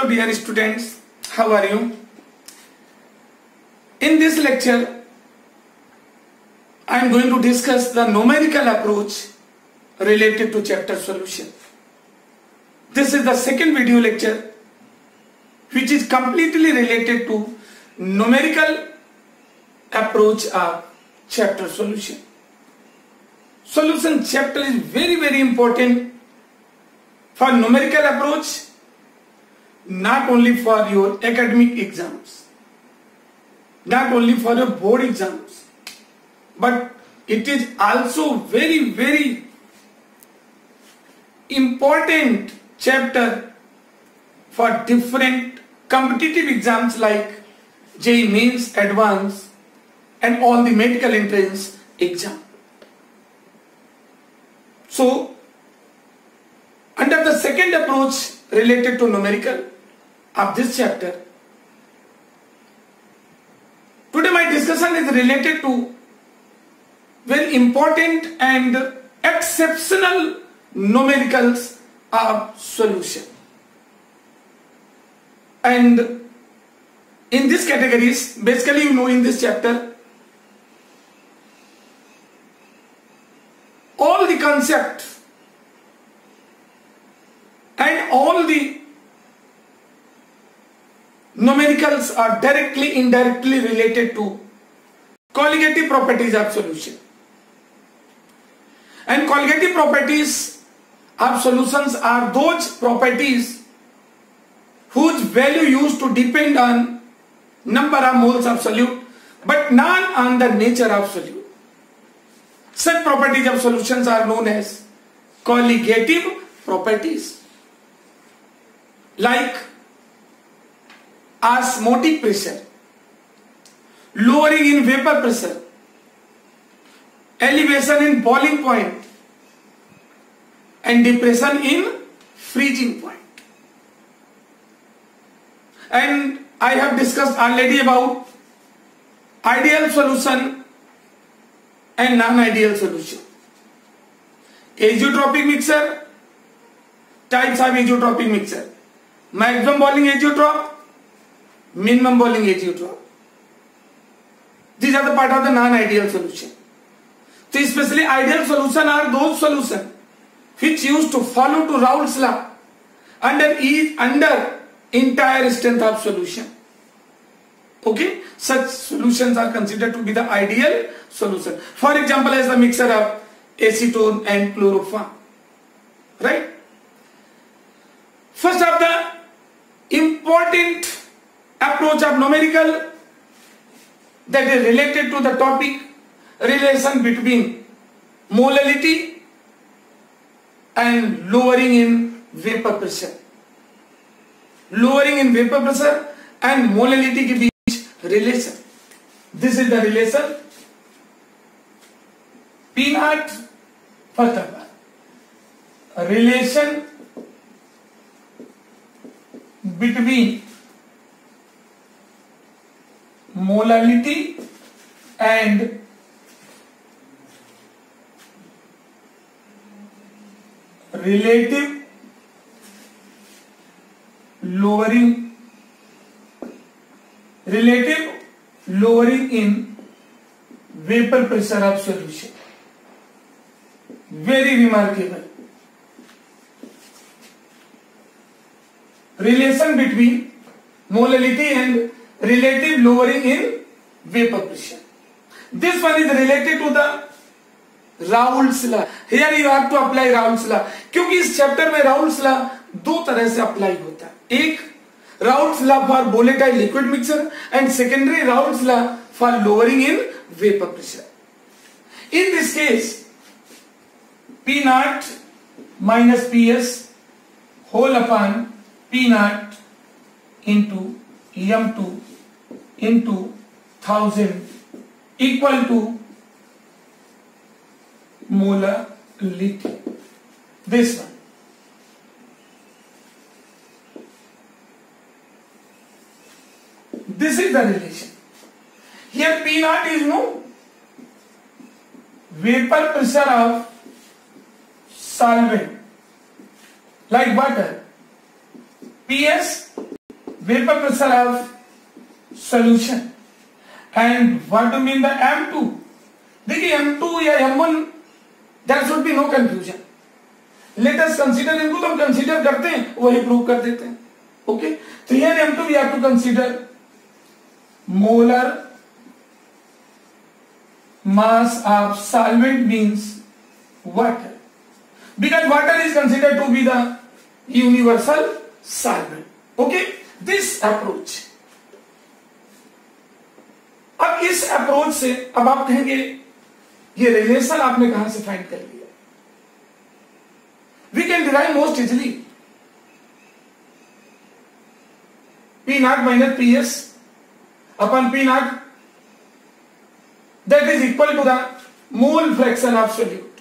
Hello dear students, how are you? In this lecture, I am going to discuss the numerical approach related to chapter solution. This is the second video lecture which is completely related to numerical approach of chapter solution. Solution chapter is very important for numerical approach, not only for your academic exams, not only for your board exams, but it is also very important chapter for different competitive exams like JEE Mains, Advanced and all the medical entrance exam. So, under the second approach related to numerical of this chapter, today my discussion is related to very important and exceptional numericals of solution. And in these categories, basically in this chapter, all the concepts and all the numericals are directly, indirectly related to colligative properties of solution. And colligative properties of solutions are those properties whose value used to depend on number of moles of solute but not on the nature of solute. Such properties of solutions are known as colligative properties, like osmotic pressure, lowering in vapor pressure, elevation in boiling point, and depression in freezing point. And I have discussed already about ideal solution and non-ideal solution. Azeotropic mixture, types of azeotropic mixture, maximum boiling azeotrope, minimum boiling azeotrope. These are the part of the non-ideal solution. So especially ideal solution are those solutions which used to follow to Raoult's law under entire strength of solution. Okay, such solutions are considered to be the ideal solution. For example, as the mixture of acetone and chloroform. Right? First of the important approach of numerical that is related to the topic, relation between molality and lowering in vapor pressure. Lowering in vapor pressure and molality के बीच relation. This is the relation. P naught, first of all, a relation between molality and relative lowering in vapor pressure of solution. Very remarkable. Relation between molality and relative lowering in vapor pressure. This one is related to the Raoult's law. Here you have to apply Raoult's law. क्योंकि इस chapter में Raoult's law दो तरह से apply होता है. एक Raoult's law for volatile liquid mixture and secondary Raoult's law for lowering in vapor pressure. In this case, P naught minus Ps whole upon P naught into M2 into 1000 equal to molality. This one. This is the relation. Here P naught is no vapor pressure of solvent like water. PS vapor pressure of solution. And what do you mean by M2? देखिए M2 या M1, there should be no confusion. Let us consider, इनको तो हम consider करते हैं, वही prove कर देते हैं. ओके, तो here M2 we have to consider molar mass of solvent means water, because water is considered to be the universal solvent. Okay, this approach. अब इस अप्रोच से अब आप कहेंगे ये रिलेशन आपने कहां से फाइंड कर लिया? We can derive most easily P naught minus PS upon P naught, that is equal to the mole fraction of solute.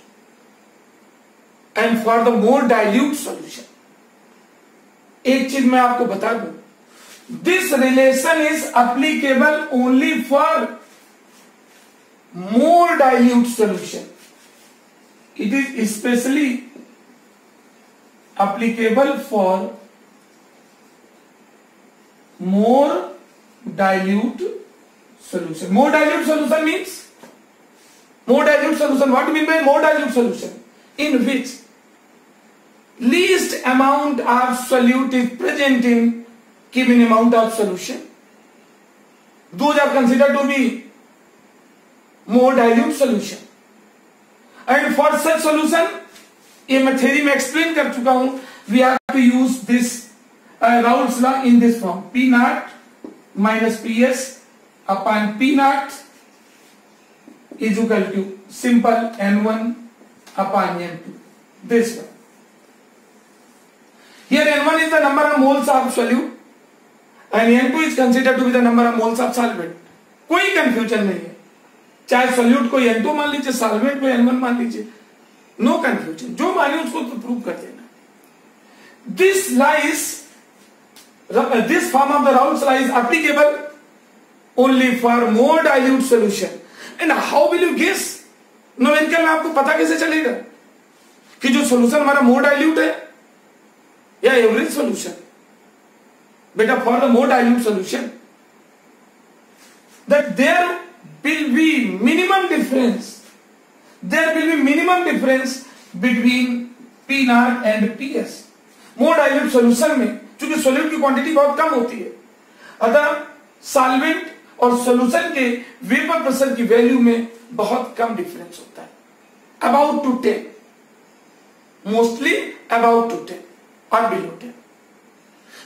And for the more dilute solution, एक चीज मैं आपको बता दूं, this relation is applicable only for more dilute solution. It is especially applicable for more dilute solution. More dilute solution means, more dilute solution, what do you mean by more dilute solution? In which least amount of solute is present in given amount of solution. Those are considered to be more dilute solution. And for such solution, ये मैं theory में explain कर चुका हूं, we have to use this Raoult's law in this form: P naught minus PS upon P naught is equal to simple N1 upon N2. This one. Here N1 is the number of moles of solute and N2 is considered to be the number of moles of solvent. कोई confusion नहीं है, चाहे solute को N2 मान लीजिए, solvent को N1 मान लीजिए, no confusion. जो माने उसको तो प्रूव कर देना. This lies, this form of the Raoult's law is applicable only for more dilute solution. And how will you guess? Numerical में आपको पता कैसे चलेगा कि जो सोल्यूशन हमारा मोर डाइल्यूट है या एवरेज सोल्यूशन? बेटा, for the more dilute solution that there will be minimum difference, between P naught and PS. More dilute solution में चूंकि सोल्यूट की क्वांटिटी बहुत कम होती है, अतः सॉल्वेंट और सोल्यूशन के वेपर प्रेशर की वैल्यू में बहुत कम डिफरेंस होता है, about two 10, mostly about two 10 or below 10.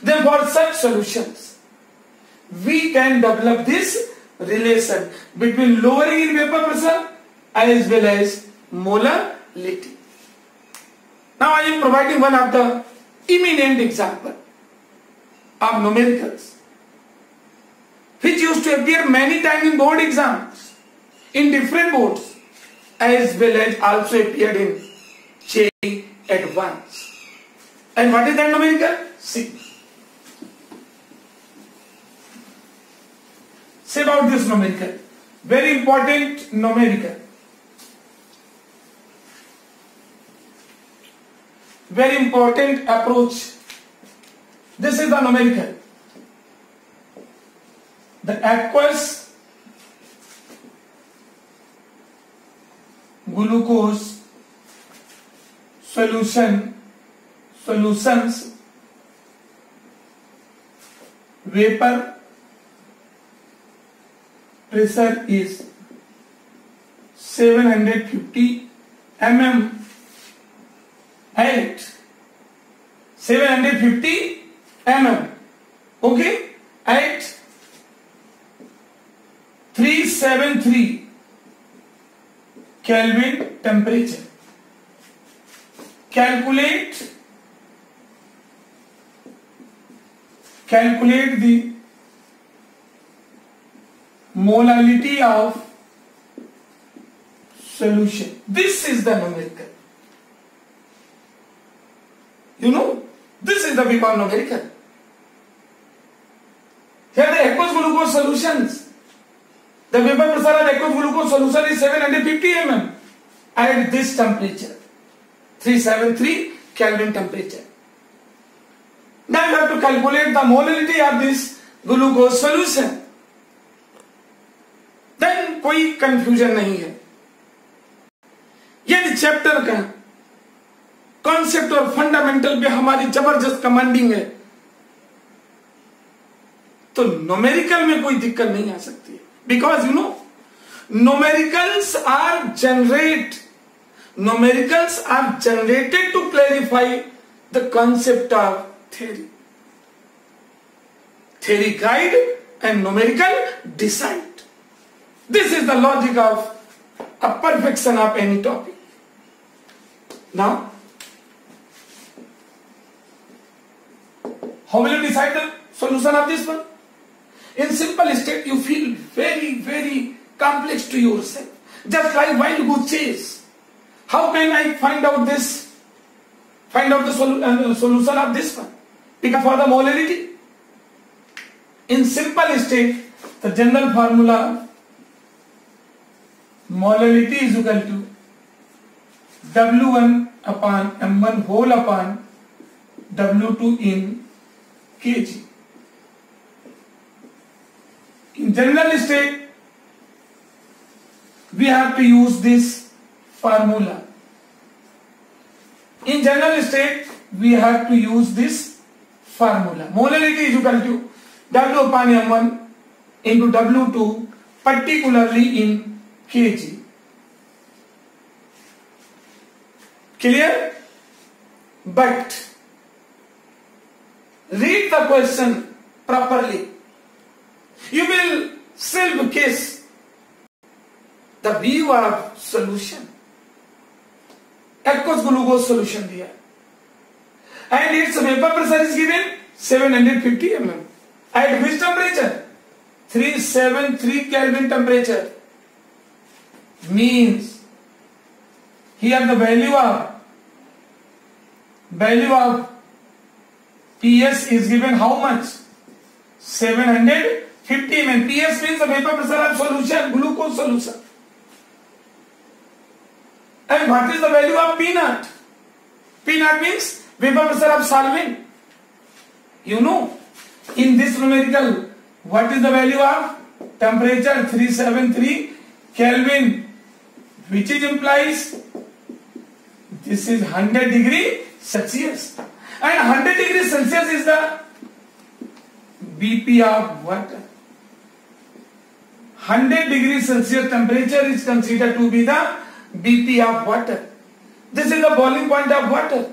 Then for such solutions we can develop this relation between lowering in vapor pressure as well as molarity. Now I am providing one of the eminent example of numericals which used to appear many times in board exams, in different boards, as well as also appeared in JEE Advanced. And what is that numerical? Sigma. Say about this numerical, very important numerical, very important approach. This is the numerical. The aqueous glucose solutions vapor pressure is 750 mm at 750 mm, okay, at 373 Kelvin temperature. Calculate the molality of solution. This is the numerical. You know, this is the we call numerical. Here the aqueous glucose solutions, the vapor pressure of aqueous glucose solution is 750 mm at this temperature, 373 Kelvin temperature. Now you have to calculate the molality of this glucose solution. Then कोई confusion नहीं है. यदि chapter का concept और fundamental पे हमारी जबरदस्त commanding है तो न्यूमेरिकल में कोई दिक्कत नहीं आ सकती है. Because you know numericals are generated to clarify the concept of theory. Theory guide and numerical decide. This is the logic of a perfection of any topic. Now, how will you decide the solution of this one? In simple state, you feel very, very complex to yourself. Just like wild goose chase. How can I find out the solution of this one? Because for the molality, in simple state, the general formula molality is equal to W1 upon M1 whole upon W2 in kg. In general state, we have to use this formula. In general state, we have to use this formula. Molality is equal to W upon M1 into W2 particularly in kg. Clear? But read the question properly. You will self guess the view of solution. Aqueous glucose solution दिया and its vapor pressure is given 750 mm. At which temperature? 373 Kelvin temperature. Means here the value of PS is given how much? 750 mm. PS means the vapor pressure of solution, glucose solution. And what is the value of P naught? P naught means vapor pressure of solvent. You know, in this numerical, what is the value of temperature? 373 Kelvin, which is implies this is 100 degree Celsius, and 100 degree Celsius is the BP of water. 100 degree Celsius temperature is considered to be the BP of water. This is the boiling point of water.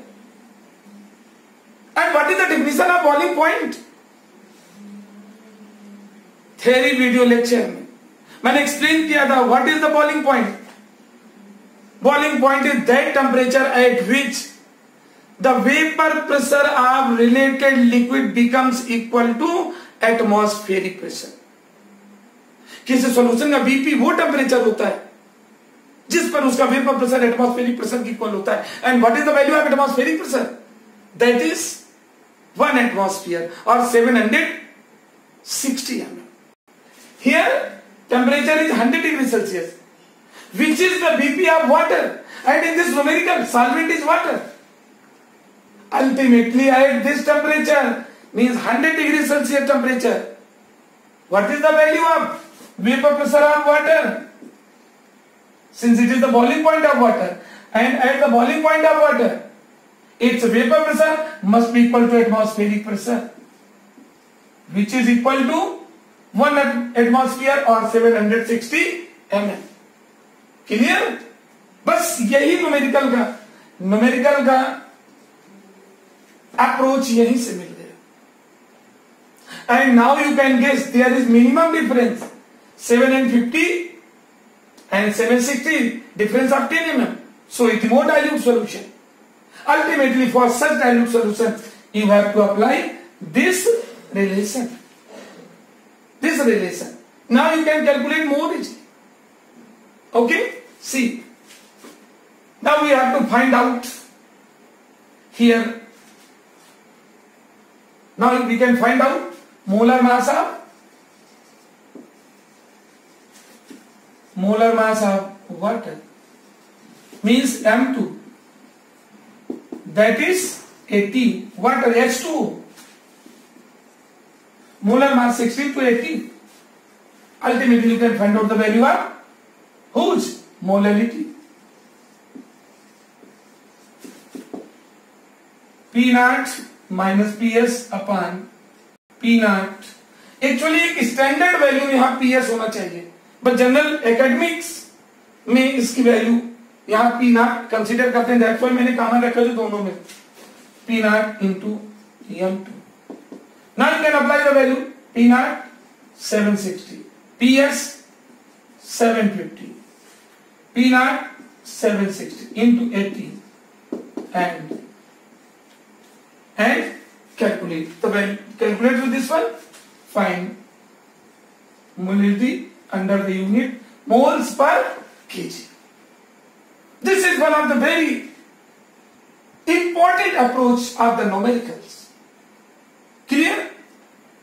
And what is the definition of boiling point? Theory video lecture में मैंने explain किया था what is the boiling point. Boiling point is that temperature at which the vapor pressure of related liquid becomes equal to atmospheric pressure. किसी solution का BP वो temperature होता है जिस पर उसका वेपर प्रेशर एटमॉस्फेरिक प्रेशर की इक्वल होता है. And what is the value of atmospheric pressure? That is 1 atmosphere or 760 mm. Here temperature is 100 degrees Celsius, which is the BP of water, and in this numerical solvent is water. Ultimately at this temperature means 100 degrees Celsius temperature. What is the value of vapor pressure of water? Since it is the boiling point of water, and at the boiling point of water, its vapor pressure must be equal to atmospheric pressure, which is equal to 1 atmosphere or 760 mm. Clear? बस यही numerical का approach यहीं से मिल गया. And now you can guess there is minimum difference 750 and 760 difference of 10 mm. So it is more dilute solution. Ultimately for such dilute solution you have to apply this relation. Now you can calculate more easily. Okay? See. Now we have to find out here. Now we can find out molar mass of water means M2, that is 80 water H2 molar mass 16 to 18. Ultimately you can find out the value of whose molality. P naught minus PS upon P naught. Actually एक standard value यहाँ PS होना चाहिए, but general academics में इसकी value यहाँ P naught consider करते हैं. That's why मैंने कॉमन रखा जो दोनों में P naught into M2. Now you can apply the value. P naught 760, PS 750, P naught 760 into 18 and calculate the value. Calculate with this one. Find molality under the unit moles per kg. This is one of the very important approach of the numericals. Clear?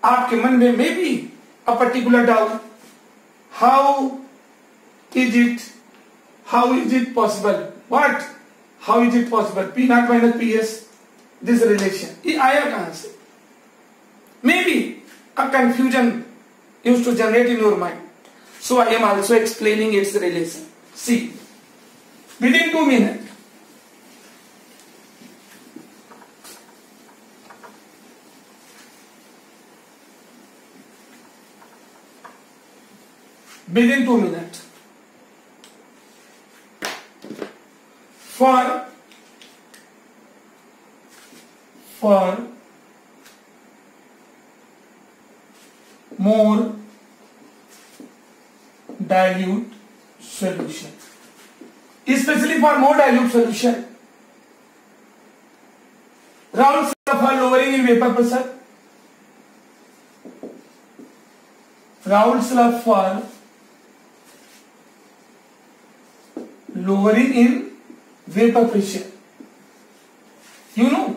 आपके मन में may be a particular doubt. How is it possible? What? How is it possible? P naught minus PS, this relation. ये आया कहां से? Maybe a confusion used to generate in your mind. So I am also explaining its relation. See, within 2 minutes, within 2 minutes, for more dilute solution, especially for more dilute solution, Raoult's law for lowering in vapor pressure, Raoult's law for lowering in vapor pressure. You know,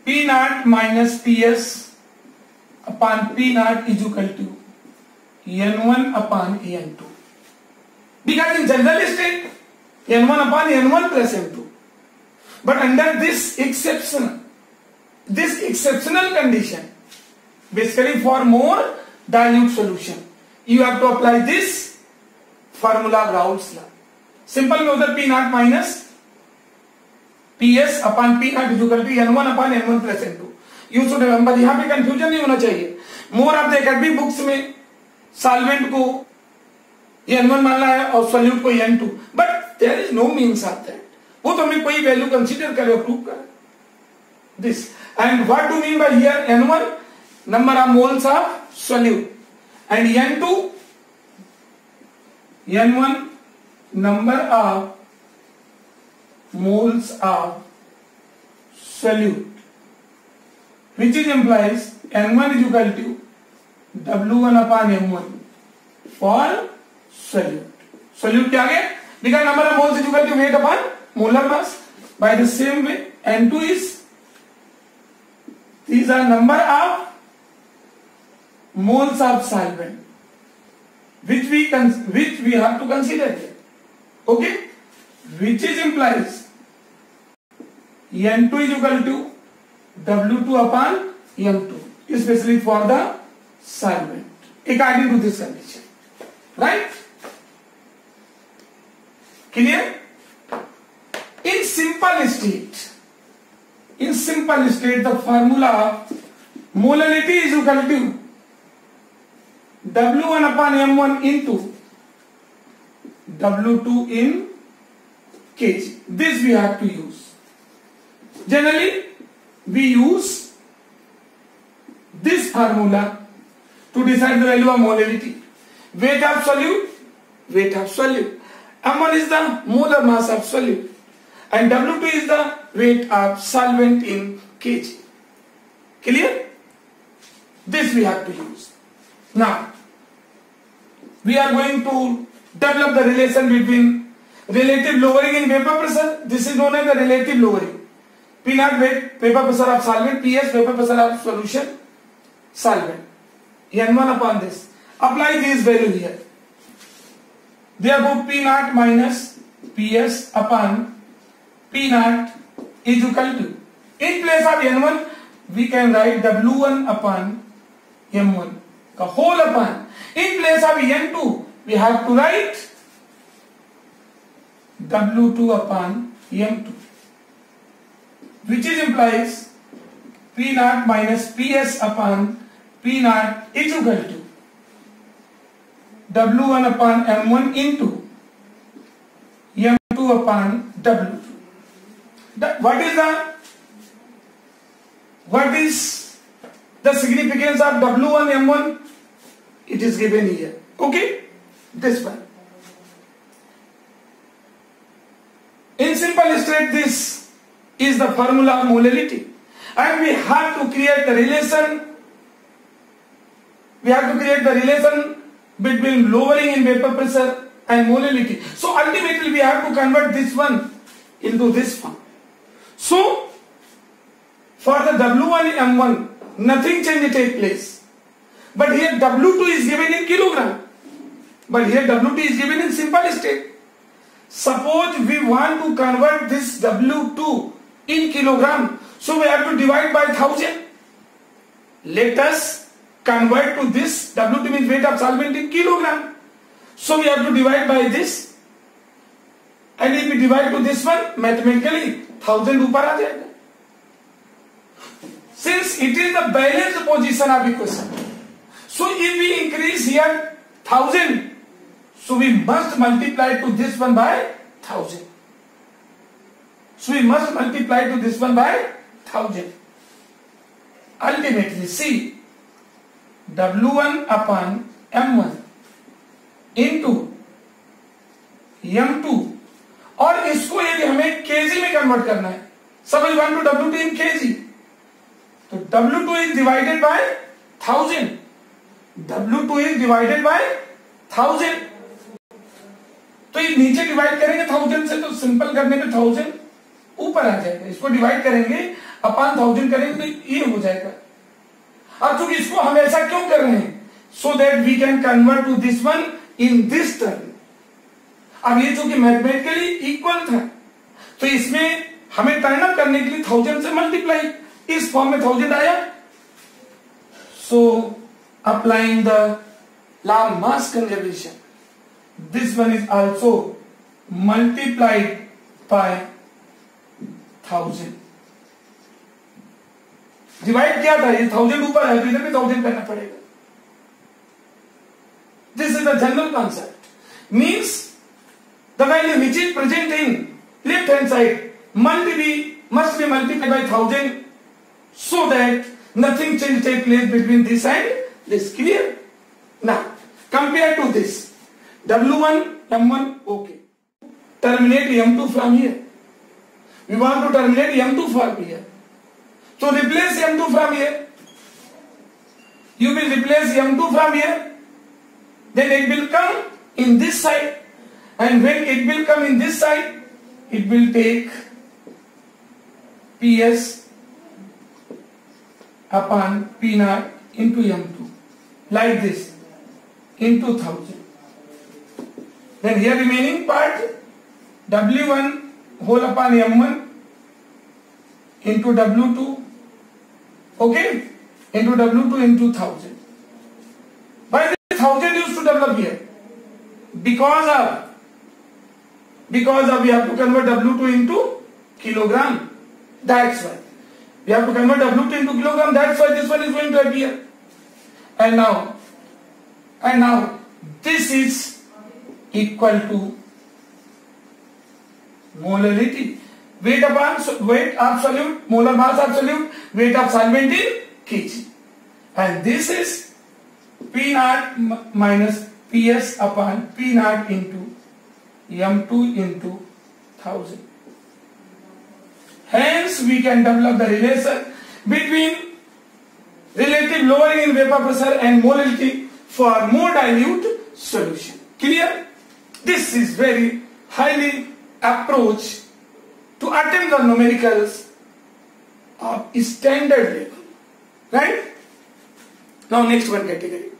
P naught minus PS upon P naught is equal to N1 upon N2. Because in general state, N1 upon N1 plus N2. But under this exceptional condition, basically for more dilute solution, you have to apply this formula of Raoult's law. Simple में उधर P naught minus PS upon P naught is equal to N1 upon N1 plus N2. You should remember, यहाँ पे confusion नहीं होना चाहिए. More of the academic books में solvent को N1 मानना है और सॉल्यूट को N2, but there is no means of that. वो तो हमें कोई वैल्यू कंसीडर करे और प्रूव करे this. And what do mean by here? N1 number of moles of solute and N1 number of moles of solute, which is implies N1 is equal to W1 upon M1 for solute. Solute क्या है? Because number of moles is equal to weight upon molar mass. By the same way, N2 is, these are number of moles of solvent, which we have to consider here. Okay, which is implies N2 is equal to W2 upon M2, especially for the solvent, according to this condition, right? Clear? In simple state, the formula of molality is equal to W1 upon M1 into W2 in kg. This we have to use. Generally, we use this formula to decide the value of molality. Weight of solute. M1 is the molar mass of solute, and W2 is the weight of solvent in kg. Clear? This we have to use. Now, we are going to develop the relation between relative lowering in vapor pressure. This is known as the relative lowering. P naught weight vapor pressure of solvent, PS vapor pressure of solution solvent. N1 upon this. Apply this value here. Therefore, P naught minus PS upon P naught is equal to, in place of N1 we can write W1 upon m1 का whole upon, in place of m2 we have to write w2 upon m2, which is implies p naught minus ps upon p naught is equal to w1 upon m1 into m2 upon w2. What is the significance of w1 m1? It is given here. Okay, this one. In simple state, this is the formula of molality, and we have to create the relation. We have to create the relation between lowering in vapor pressure and molality. So ultimately we have to convert this one into this form. So for the W1 M1 nothing change take place, but here W2 is given in kilogram, but here W2 is given in simple state. Suppose we want to convert this W2 in kilogram, so we have to divide by 1000. Let us convert to this. W2 means weight of solvent in kilogram, so we have to divide by this, and if we divide to this one, mathematically 1000 ऊपर आ जाएगा. Since it is the balanced position of equation, so if we increase here 1000, so we must multiply to this one by 1000. So we must multiply to this one by 1000. Ultimately, see, W1 upon M1 into M2, और इसको यदि हमें KG में convert करना है, suppose we want to W2 in KG, तो W2 is divided by 1000. W2 is divided by 1000. तो ये नीचे डिवाइड करेंगे 1000 से, तो सिंपल करने पे 1000 ऊपर आ जाएगा. इसको डिवाइड करेंगे अपॉन 1000 करेंगे तो ये हो जाएगा. अब चूंकि इसको हम ऐसा क्यों कर रहे हैं, so that we can convert to this one in this term. अब ये चूंकि मैथमेटिकली इक्वल था, तो इसमें हमें टर्न अप करने के लिए 1000 से मल्टीप्लाई, इस फॉर्म में 1000 आया. So applying the law of mass conservation, this one is also multiplied by 1000. Divide किया था, ये 1000 ऊपर है, तो इधर भी 1000 करना पड़ेगा. This is the general concept. Means the value which is present in left hand side must be multiplied by 1000, so that nothing change take place between this and this. Clear? Now compare to this W1 M1. Okay, terminate M2 from here. We want to terminate M2 from here, so replace M2 from here. You will replace M2 from here, then it will come in this side. And when it will come in this side, it will take PS upon P naught into M2, like this, into 1000. Then here remaining part, W1 whole upon M1 into W2, okay, into W2 into 1000. Why this 1000 used to develop here? Because of we have to convert W2 into kilogram. That's why we have to convert W2 into kilogram. That's why this one is going to appear. And now this is equal to molarity, weight of solute, molar mass absolute, weight of solvent in kg. And this is P naught minus PS upon P naught into M2 into 1000. Hence we can develop the relation between relative lowering in vapor pressure and molality for more dilute solution. Clear? This is very highly approach to attempt the numericals of standard level. Right? Now next one category.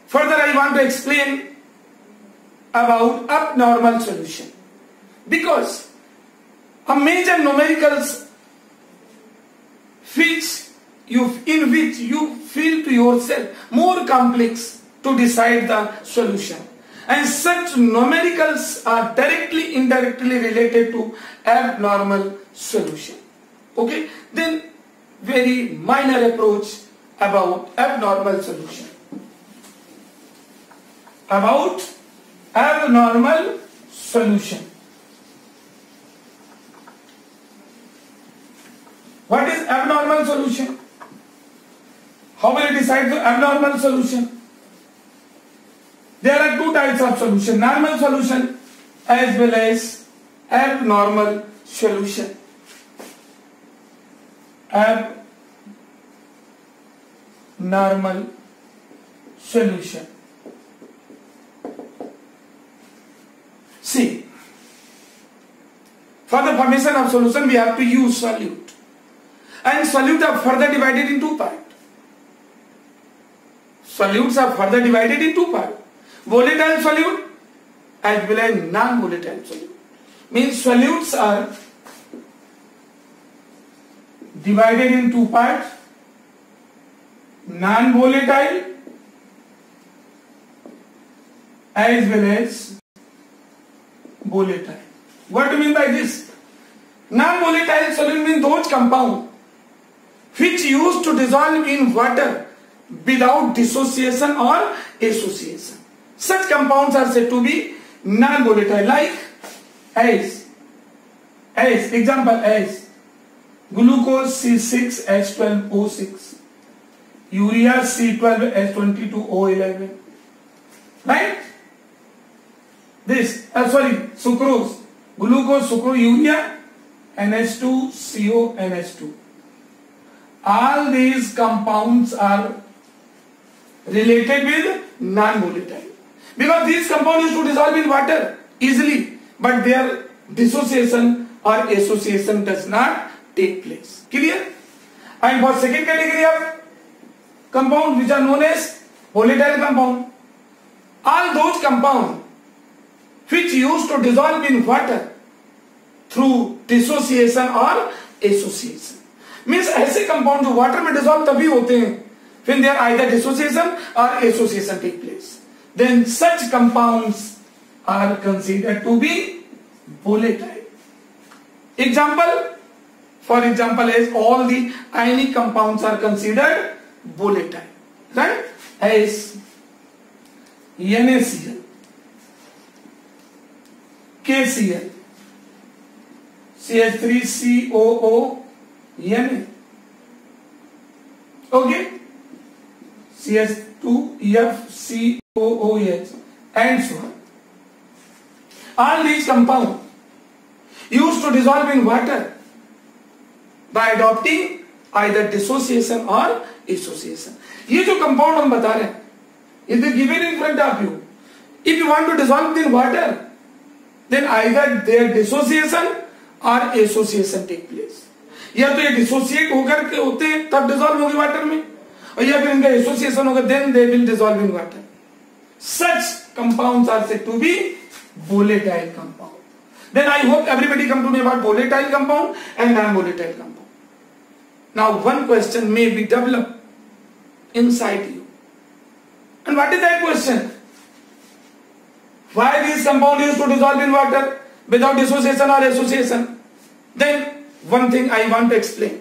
Further I want to explain about abnormal solution, because a major numericals which in which you feel to yourself more complex to decide the solution. And such numericals are directly, indirectly related to abnormal solution. Okay, then very minor approach about abnormal solution. About abnormal solution. What is abnormal solution? How will you decide the abnormal solution? There are two types of solution, normal solution as well as abnormal solution. Abnormal solution. See, for the formation of solution we have to use solute. And solutes are further divided in two parts. Solutes are further divided in two parts. Volatile solute as well as non-volatile solute. Means solutes are divided in two parts. Non-volatile as well as volatile. What do you mean by this? Non-volatile solute means those compounds which used to dissolve in water without dissociation or association. Such compounds are said to be non-volatile, like as example as glucose C6H12O6, urea C12H22O11, right? This sucrose, glucose, sucrose, urea, NH2CO, NH2. All these compounds are related with non-volatile because these compounds used to dissolve in water easily, but their dissociation or association does not take place. Clear? And for second category of compounds which are known as volatile compound, all those compounds which used to dissolve in water through dissociation or association. Means ऐसे compound जो water में dissolve तभी होते हैं when there either dissociation or association take place. Then such compounds are considered to be volatile. Example, for example, as all the ionic compounds are considered volatile, right? As NaCl, KCl, CH3COO, Na, okay, CH2FCOOH, and so on. All these compounds used to dissolve in water by adopting either dissociation or association. ये जो compound हम बता रहे हैं, it is given in front of you. If you want to dissolve in water, then either their dissociation or association take place. या तो ये dissociate होकर के होते हैं तब डिसॉल्व होंगे वाटर में, और या फिर इनका एसोसिएशन होगा, then they will dissolve in water. Such compounds are said to be volatile compound. Then I hope everybody come to me about volatile compound and non-volatile compound. Now one question may be developed inside you. And what is that question? Why these compounds used to dissolve in water without dissociation or association? Then one thing I want to explain.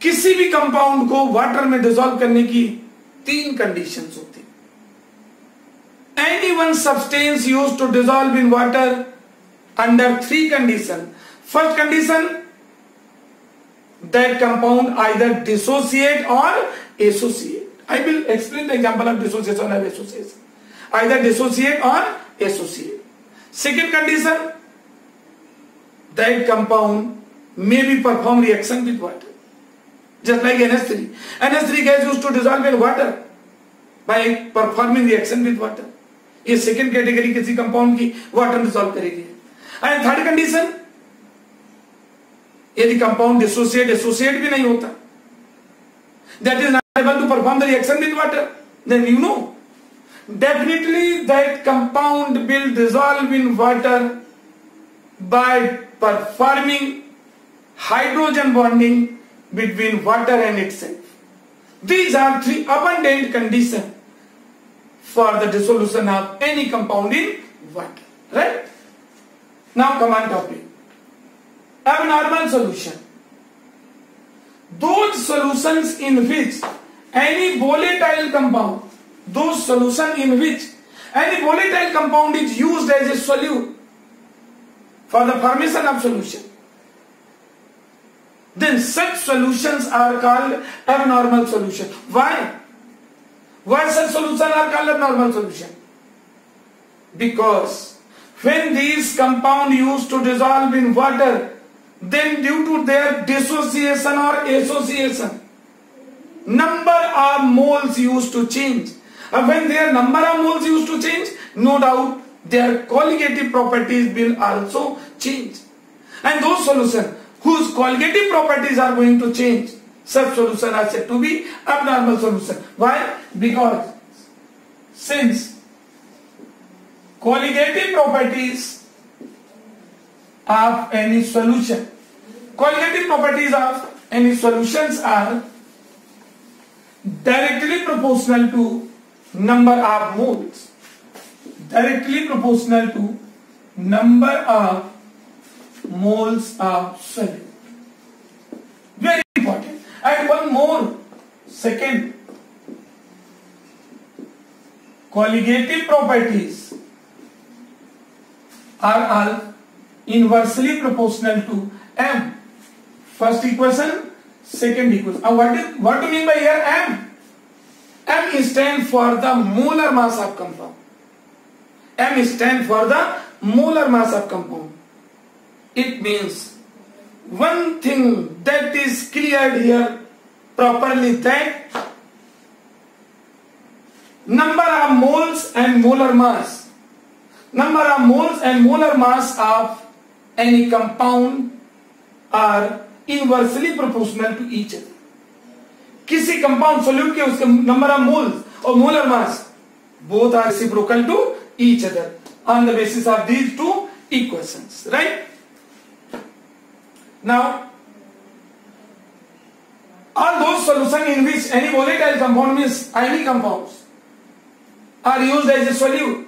किसी भी compound को water में dissolve करने की तीन conditions होती हैं. Any one substance used to dissolve in water under three conditions. First condition, that compound either dissociate or associate. I will explain the example of dissociation or association. Either dissociate or associate. Second condition, that compound may be perform reaction with water, just like NH3. NH3 gas used to dissolve in water by performing reaction with water. ये second category किसी compound की water dissolve करेगी. And third condition, यदि compound dissociate associate भी नहीं होता, that is not able to perform the reaction with water, then you know definitely that compound will dissolve in water by performing hydrogen bonding between water and itself. These are three abundant conditions for the dissolution of any compound in water. Right? Now come on topic. Abnormal solution. Those solutions in which any volatile compound, is used as a solute for the formation of solution, then such solutions are called abnormal solution. Why? Why such solutions are called abnormal solution? Because when these compounds used to dissolve in water, then due to their dissociation or association, number of moles used to change. And when their number of moles used to change, no doubt their colligative properties will also change. And those solutions whose colligative properties are going to change, such solutions are said to be abnormal solution. Why? Because since colligative properties of any solution, are directly proportional to number of moles. Of solute. Very important. And one more, second, colligative properties are all inversely proportional to M. First equation, second equation. What do you mean by here M? M stands for the molar mass of compound. It means one thing that is cleared here properly, that number of moles and molar mass of any compound are inversely proportional to each other. किसी compound solute के उसके number of moles और molar mass both are reciprocal to each other on the basis of these two equations, right? Now, all those solutions in which any volatile compound, means ionic compounds, are used as a solute,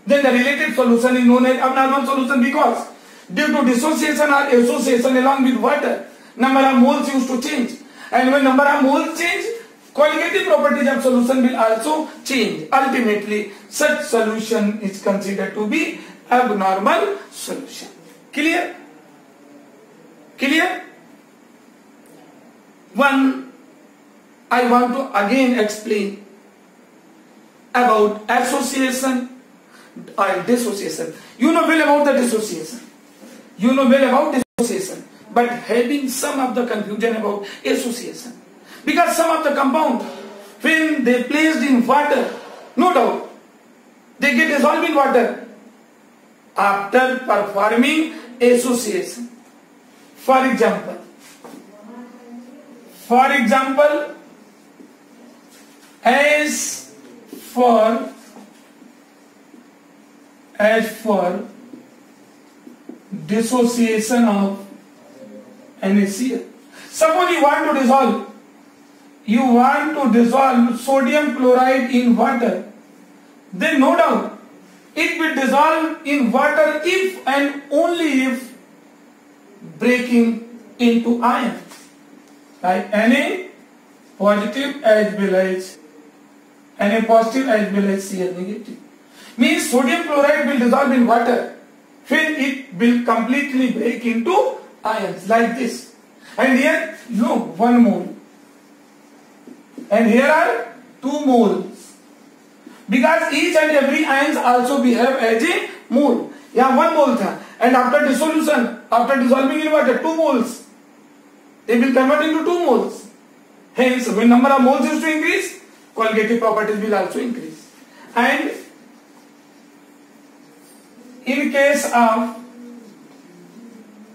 then the related solution is known as abnormal solution, because due to dissociation or association along with water, number of moles used to change, and when number of moles change, colligative properties of solution will also change. Ultimately, such solution is considered to be abnormal solution. Clear? Clear? One, I want to again explain about association or dissociation. You know well about the dissociation. But having some of the confusion about association. Because some of the compounds, when they placed in water, no doubt, they get dissolved in water after performing association. For example, as for dissociation of NaCl. Suppose you want to dissolve sodium chloride in water, then no doubt it will dissolve in water if and only if breaking into ions, like Na positive as well as Cl negative. Means sodium chloride will dissolve in water when it will completely break into ions like this. And here, 1 mole. And here are 2 moles. Because each and every ions also behave as a mole. Yeah, 1 mole tha. And after dissolution, after dissolving in water, 2 moles. They will convert into 2 moles. Hence, when number of moles is to increase, colligative properties will also increase. And in case of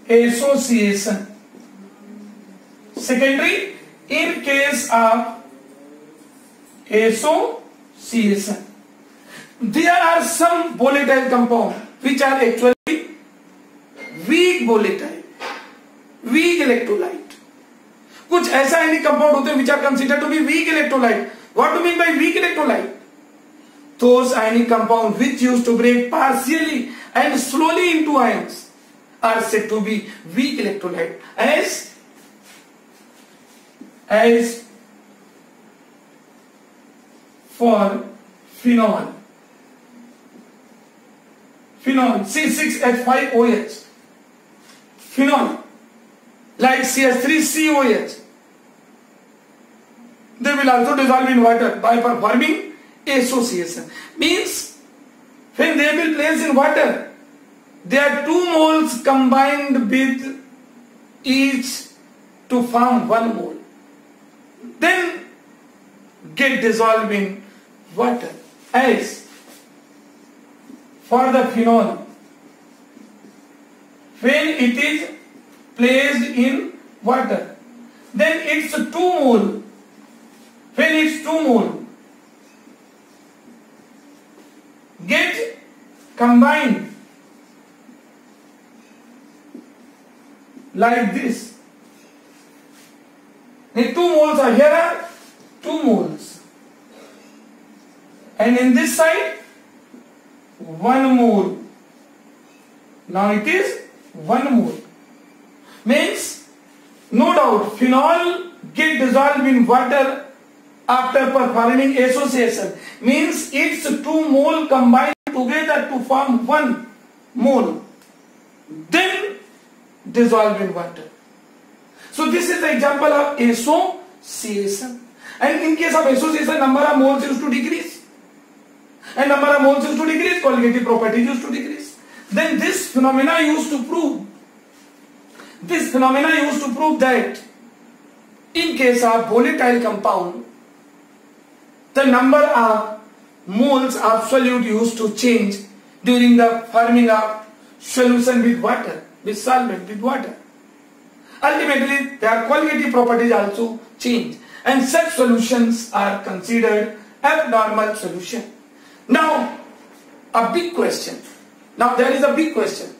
association, secondary, in case of association, there are some volatile compounds which are actually weak volatile, weak electrolyte. कुछ ऐसा ionic compound होते हैं which are considered to be weak electrolyte. What do you mean by weak electrolyte? Those ionic compounds which used to break partially and slowly into ions are said to be weak electrolyte. As for phenol C6H5OH, phenol like CH3COH, they will also dissolve in water by performing association. Means when they will place in water, there are 2 moles combined with each to form 1 mole, then get dissolved in water. As for the phenol, when it is placed in water, then it's 2 mole. When it's 2 mole get combined like this. The 2 moles are here, are 2 moles, and in this side 1 mole. Now it is 1 mole. Means no doubt phenol get dissolved in water after performing association. Means its 2 mole combined together to form 1 mole, then dissolve in water. So this is the example of association. And in case of association, number of moles used to decrease, and number of moles used to decrease, colligative properties used to decrease. Then this phenomena used to prove that in case of volatile compound, the number of moles of solute used to change during the forming of solution with water, with solvent, with water. Ultimately, their colligative properties also change, and such solutions are considered abnormal solution. Now, a big question. Now, there is a big question.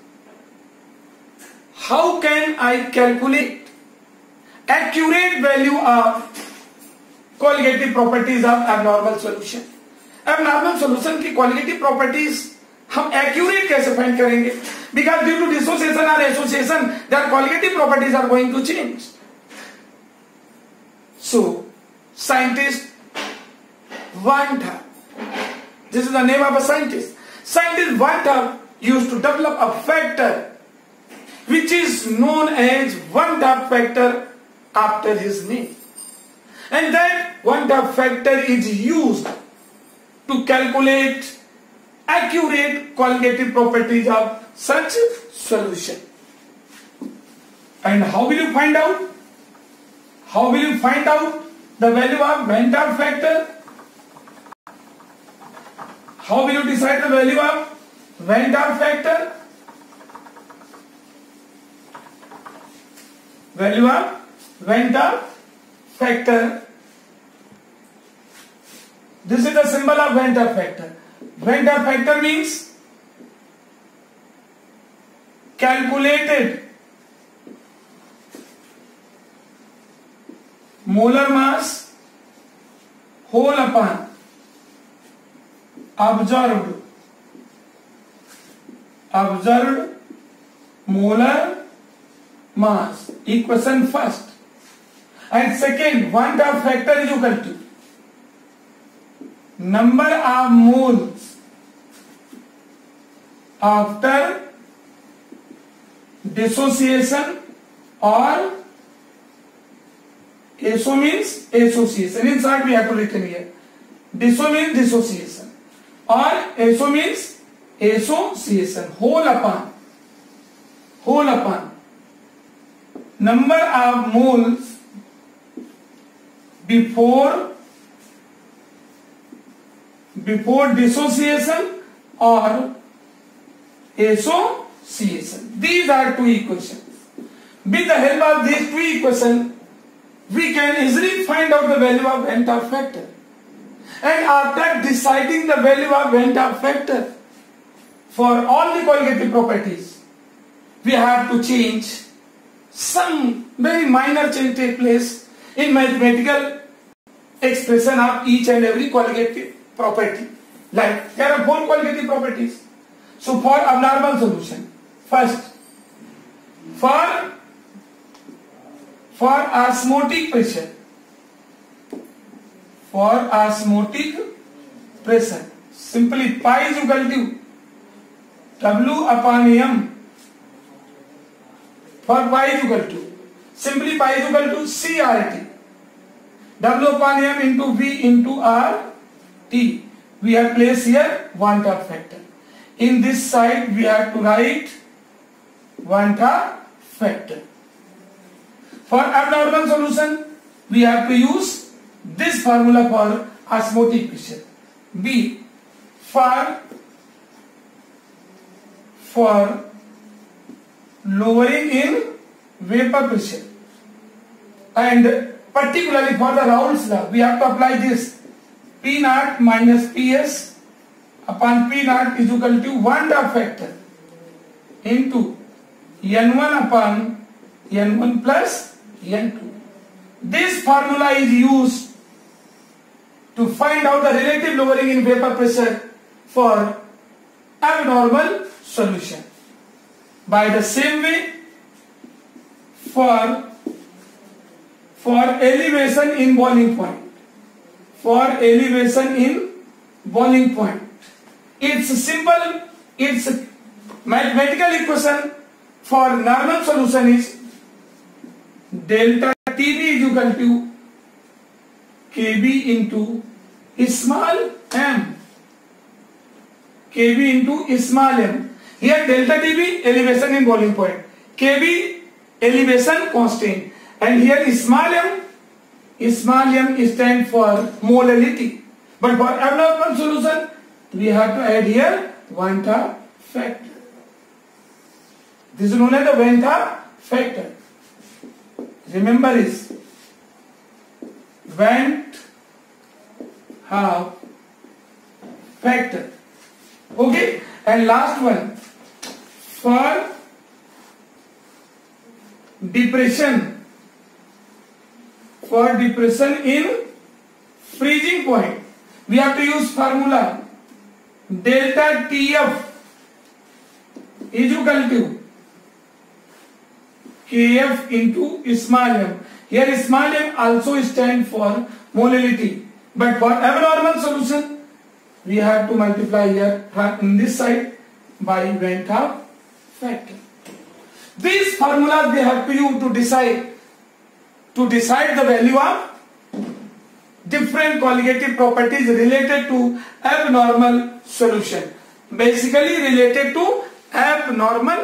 How can I calculate accurate value of colligative properties of abnormal solution? Abnormal solution की colligative properties हम accurate कैसे find करेंगे? Because due to dissociation or association, their colligative properties are going to change. So, scientist Van T. This is the name of a scientist. Scientist Van T used to develop a factor which is known as Van T factor after his name. And that Van T factor is used to calculate accurate colligative properties of such solution. And how will you find out? How will you find out the value of Van T factor? How will you decide the value of Van T factor? Value of Van T factor. This is the symbol of Van T factor. Van T factor means calculated molar mass whole upon observed molar mass. Equation first, and second, Van T factor is equal to number of moles after dissociation or asso means association. In short, we have to written here. Disso means dissociation or asso means association. Whole upon number of moles before dissociation or association. These are 2 equations. With the help of these 2 equations, we can easily find out the value of Van T factor. And after deciding the value of Van T factor for all the colligative properties, we have to change some very minor change take place in mathematical expression of each and every qualitative property. Like there are 4 qualitative properties. So for abnormal solution, first, for osmotic pressure, simply pi is equal to W upon M. For pi is equal to, simply pi is equal to CRT. W upon M into V into RT. We have placed here one half factor. In this side we have to write one half factor. For abnormal solution, we have to use this formula for osmotic pressure. B, for lowering in vapor pressure, and particularly for the Raoult's law, we have to apply this P naught minus Ps upon P naught is equal to 1/2 factor into N1 upon N1 plus N2. This formula is used to find out the relative lowering in vapor pressure for abnormal solution. By the same way, for elevation in boiling point, it's simple. Its mathematical equation for normal solution is delta TB is equal to KB into small m. KB into small m. Here delta TB elevation in boiling point, KB elevation constant, and here small m stands for molality. But for abnormal solution, we have to add here Van 't Hoff factor. This is known as the Van 't Hoff factor. Remember is Van 't Hoff factor. Okay, and last one, for depression in freezing point, we have to use formula delta TF is equal to Kf into small m. Here small m also stands for molality, but for abnormal solution we have to multiply here in this side by Van 't Hoff factor. These formulas they have to use to decide the value of different qualitative properties related to abnormal solution, basically related to abnormal